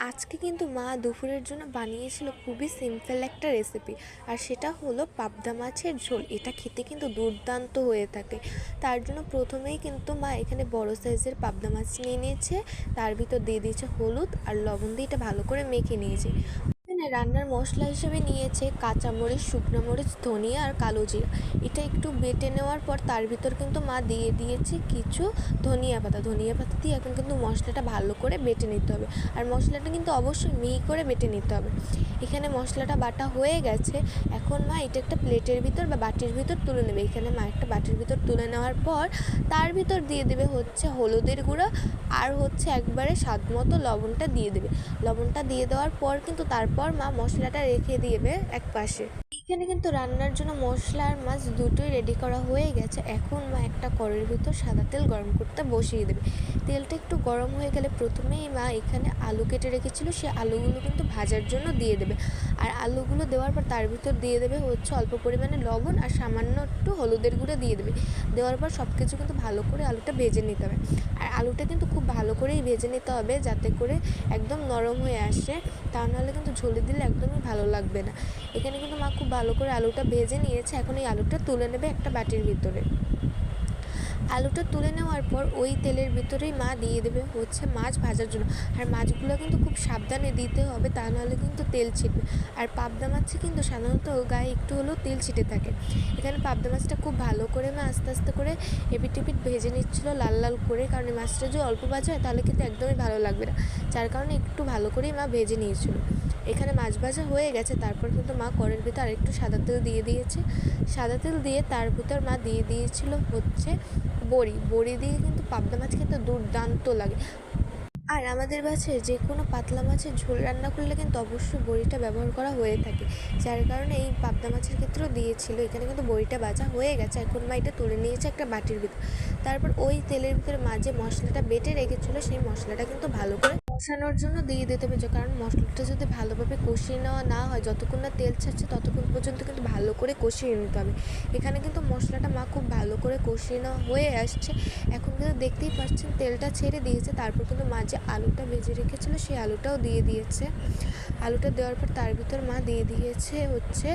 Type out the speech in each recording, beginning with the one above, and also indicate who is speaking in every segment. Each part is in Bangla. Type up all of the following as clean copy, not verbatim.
Speaker 1: আজকে কিন্তু মা দুপুরের জন্য বানিয়েছিল খুবই সিম্পল একটা রেসিপি, আর সেটা হলো পাবদা মাছের ঝোল। এটা খেতে কিন্তু দুর্দান্ত হয়ে থাকে। তার জন্য প্রথমেই কিন্তু মা এখানে বড় সাইজের পাবদা মাছ নিয়ে নিয়েছে, তার ভিতর দিয়ে দিয়েছে হলুদ আর লবণ দিয়ে এটা ভালো করে মেখে নিয়েছে। এখানে রান্নার মশলা হিসেবে নিয়েছে কাঁচামরিচ, শুকনো মরিচ, ধনিয়া আর কালো জিরা। এটা একটু বেটে নেওয়ার পর তার ভিতর কিন্তু মা দিয়ে দিয়েছে কিছু ধনিয়া পাতা দিয়ে এখন কিন্তু মশলাটা ভালো করে বেটে নিতে হবে। আর মশলাটা কিন্তু অবশ্যই মিহি করে বেটে নিতে হবে। এখানে মশলাটা বাটা হয়ে গেছে। এখন মা এটা একটা প্লেটের ভিতর বা বাটির ভিতর তুলে নেবে। এখানে মা একটা বাটির ভিতর তুলে নেওয়ার পর তার ভিতর দিয়ে দেবে হচ্ছে হলুদের গুঁড়া, আর হচ্ছে একবারে স্বাদ মতো লবণটা দিয়ে দেবে। লবণটা দিয়ে দেওয়ার পর কিন্তু তারপর মা মশলাটা রেখে দেবে এক পাশে। এখানে কিন্তু রান্নার জন্য মশলা আর মাছ দুটোই রেডি করা হয়ে গেছে। এখন মা একটা কড়াইয়ের ভিতর সাদা তেল গরম করতে বসিয়ে দেবে। তেলটা একটু গরম হয়ে গেলে প্রথমেই মা এখানে আলু কেটে রেখেছিল, সেই আলুগুলো কিন্তু ভাজার জন্য দিয়ে দেবে। আর আলুগুলো দেওয়ার পর তার ভিতর দিয়ে দেবে হচ্ছে অল্প পরিমাণে লবণ আর সামান্য একটু হলুদের গুঁড়ো দিয়ে দেবে। দেওয়ার পর সব কিছু কিন্তু ভালো করে আলুটা ভেজে নিতে হবে। আর আলুটা কিন্তু খুব ভালো করেই ভেজে নিতে হবে, যাতে করে একদম নরম হয়ে আসে। তা নাহলে কিন্তু ঝোলে দিলে একদমই ভালো লাগবে না। এখানে কিন্তু মা খুব ভালো করে আলুটা ভেজে নিয়েছে। এখন এই আলুটা তুলে নেবে একটা বাটির ভিতরে। আলুটা তুলে নেওয়ার পর ওই তেলের ভিতরেই মা দিয়ে দেবে হচ্ছে মাছ ভাজার জন্য। আর মাছগুলো কিন্তু খুব সাবধানে দিতে হবে, তা নাহলে কিন্তু তেল ছিটবে। আর পাবদা মাছে কিন্তু সাধারণত গায়ে একটু হলেও তেল ছিটে থাকে। এখানে পাবদা মাছটা খুব ভালো করে মা আস্তে আস্তে করে এপিট এপিট ভেজে নিচ্ছিলো লাল লাল করে, কারণ এই মাছটা যদি অল্প ভাজা হয় তাহলে কিন্তু একদমই ভালো লাগবে না। যার কারণে একটু ভালো করেই মা ভেজে নিয়েছিল। এখানে মাছ ভাজা হয়ে গেছে। তারপর কিন্তু মা কড়াইয়ের ভিতর আরেকটু সাদা তেল দিয়ে দিয়েছে। সাদা তেল দিয়ে তার ভিতর মা দিয়ে দিয়েছিল হচ্ছে বড়ি দিয়ে কিন্তু পাবদা মাছ খেতে দুর্দান্ত লাগে। আর আমাদের বাসায় যে কোনো পাতলা মাছের ঝোল রান্না করলে কিন্তু অবশ্যই বড়িটা ব্যবহার করা হয়ে থাকে। যার কারণে এই পাবদা মাছের ক্ষেত্রেও দিয়েছিল। এখানে কিন্তু বড়িটা ভাজা হয়ে গেছে। এখন মা এটা তুলে নিয়েছে একটা বাটির ভিতর। তারপর ওই তেলের ভিতরে মা যে মশলাটা বেটে রেখেছিলো সেই মশলাটা কিন্তু ভালো করে কষানোর জন্য দিয়ে দিতে হবে। কারণ মশলাটা যদি ভালোভাবে কষিয়ে নেওয়া না হয়, যতক্ষণ না তেল ছাড়ছে ততক্ষণ পর্যন্ত কিন্তু ভালো করে কষিয়ে নিতে হবে। এখানে কিন্তু মশলাটা মা খুব ভালো করে কষিয়ে নেওয়া হয়ে আসছে। এখন কিন্তু দেখতেই পাচ্ছেন তেলটা ছেড়ে দিয়েছে। তারপর কিন্তু মা যে আলুটা ভেজে রেখেছিলো সেই আলুটাও দিয়ে দিয়েছে। আলুটা দেওয়ার পর তার ভিতর মা দিয়ে দিয়েছে হচ্ছে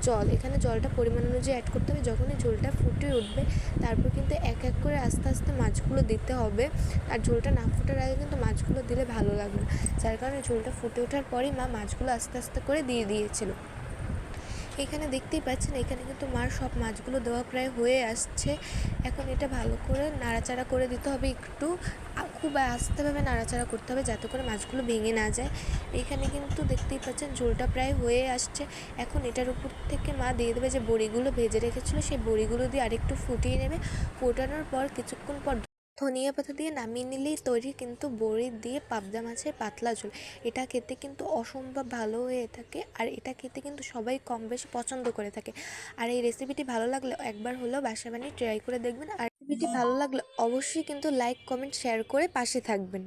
Speaker 1: জল। এখানে জলটা পরিমাণ অনুযায়ী অ্যাড করতে হবে। যখনই ঝোলটা ফুটে উঠবে তারপর কিন্তু এক এক করে আস্তে আস্তে মাছগুলো দিতে হবে। আর ঝোলটা না ফোটার আগে কিন্তু মাছগুলো দিলে ভালো লাগবে না। যার কারণে ঝোলটা ফুটে ওঠার পরেই মা মাছগুলো আস্তে আস্তে করে দিয়ে দিয়েছিল। এখানে দেখতেই পাচ্ছেন এখানে কিন্তু মার সব মাছগুলো দেওয়া প্রায় হয়ে আসছে। এখন এটা ভালো করে নাড়াচাড়া করে দিতে হবে একটু। খুব আস্তেভাবে নাড়াচাড়া করতে হবে যাতে করে মাছগুলো ভেঙে না যায়। এখানে কিন্তু দেখতেই পাচ্ছেন ঝোলটা প্রায় হয়ে আসছে। এখন এটার উপর থেকে মা দিয়ে দেবে যে বড়িগুলো ভেজে রেখেছিলো, সেই বড়িগুলো দিয়ে আরেকটু ফুটিয়ে নেবে। ফোটানোর পর কিছুক্ষণ পর ধনিয়া পাতা দিয়ে নামিয়ে নিলেই তৈরি কিন্তু বড়ি দিয়ে পাবদা মাছের পাতলা ঝোল। এটা খেতে কিন্তু অসম্ভব ভালো হয়ে থাকে, আর এটা খেতে কিন্তু সবাই কম বেশি পছন্দ করে থাকে। আর এই রেসিপিটি ভালো লাগলে একবার হলেও বাসা বানিয়ে ট্রাই করে দেখবেন। আর রেসিপিটি ভালো লাগলে অবশ্যই কিন্তু লাইক, কমেন্ট, শেয়ার করে পাশে থাকবেন।